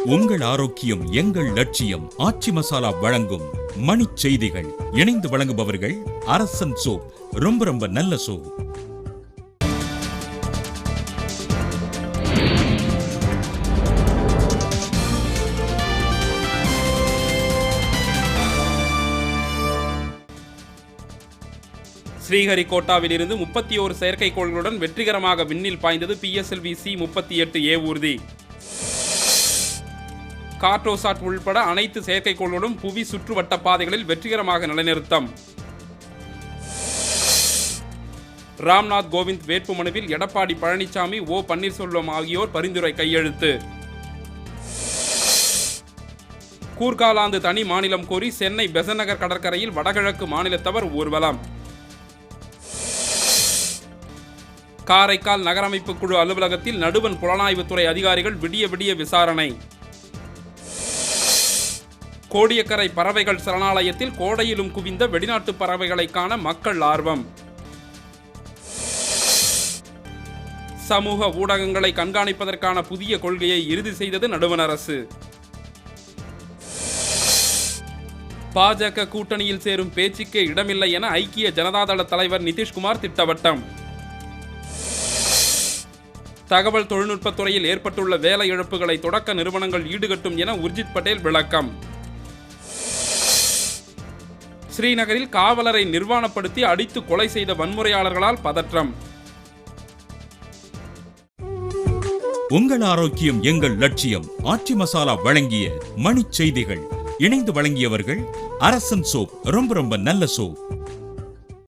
உங்கள் ஆரோக்கியம் எங்கள் லட்சியம். ஆச்சி மசாலா வழங்கும் மணிச் செய்திகள். இணைந்து வழங்குபவர்கள் அரசன் சோப். ரொம்ப நல்ல சோப். ஸ்ரீஹரிகோட்டாவில் இருந்து 31 செயற்கைக்கோள்களுடன் வெற்றிகரமாக விண்ணில் பாய்ந்தது PSLV-C-38A ஊர்தி. கார்டோசாட் உள்பட அனைத்து செயற்கைக்கோள்களும் புவி சுற்றுவட்ட பாதைகளில் வெற்றிகரமாக நிலைநிறுத்தம். ராம்நாத் கோவிந்த் வேட்புமனுவில் எடப்பாடி பழனிசாமி, ஓ பன்னீர்செல்வம் ஆகியோர் பரிந்துரை கையெழுத்து. கூர்காலாந்து தனி மாநிலம் கோரி சென்னை பெசநகர் கடற்கரையில் வடகிழக்கு மாநிலத்தவர் ஊர்வலம். காரைக்கால் நகரமைப்பு குழு அலுவலகத்தில் நடுவண் புலனாய்வுத்துறை அதிகாரிகள் விடிய விசாரணை. கோடியக்கரை பறவைகள் சரணாலயத்தில் கோடையிலும் குவிந்த வெளிநாட்டு பறவைகளை காண மக்கள் ஆர்வம். சமூக ஊடகங்களை கண்காணிப்பதற்கான புதிய கொள்கையை இறுதி செய்தது நடுவண் அரசு. பாஜக கூட்டணியில் சேரும் பேச்சுக்கே இடமில்லை என ஐக்கிய ஜனதாதள தலைவர் நிதிஷ்குமார் திட்டவட்டம். தகவல் தொழில்நுட்பத்துறையில் ஏற்பட்டுள்ள வேலை இழப்புகளை தொடக்க நிறுவனங்கள் ஈடுகட்டும் என உர்ஜித் பட்டேல் விளக்கம். ஸ்ரீநகரில் காவலரை நிர்வாணப்படுத்தி அடித்து கொலை செய்த வன்முறையாளர்களால் பதற்றம். உங்கள் ஆரோக்கியம் எங்கள் லட்சியம். ஆச்சி மசாலா வழங்கிய மணிச் செய்திகள். இணைந்து வழங்கியவர்கள் அரசன் சோப். ரொம்ப நல்ல சோப்.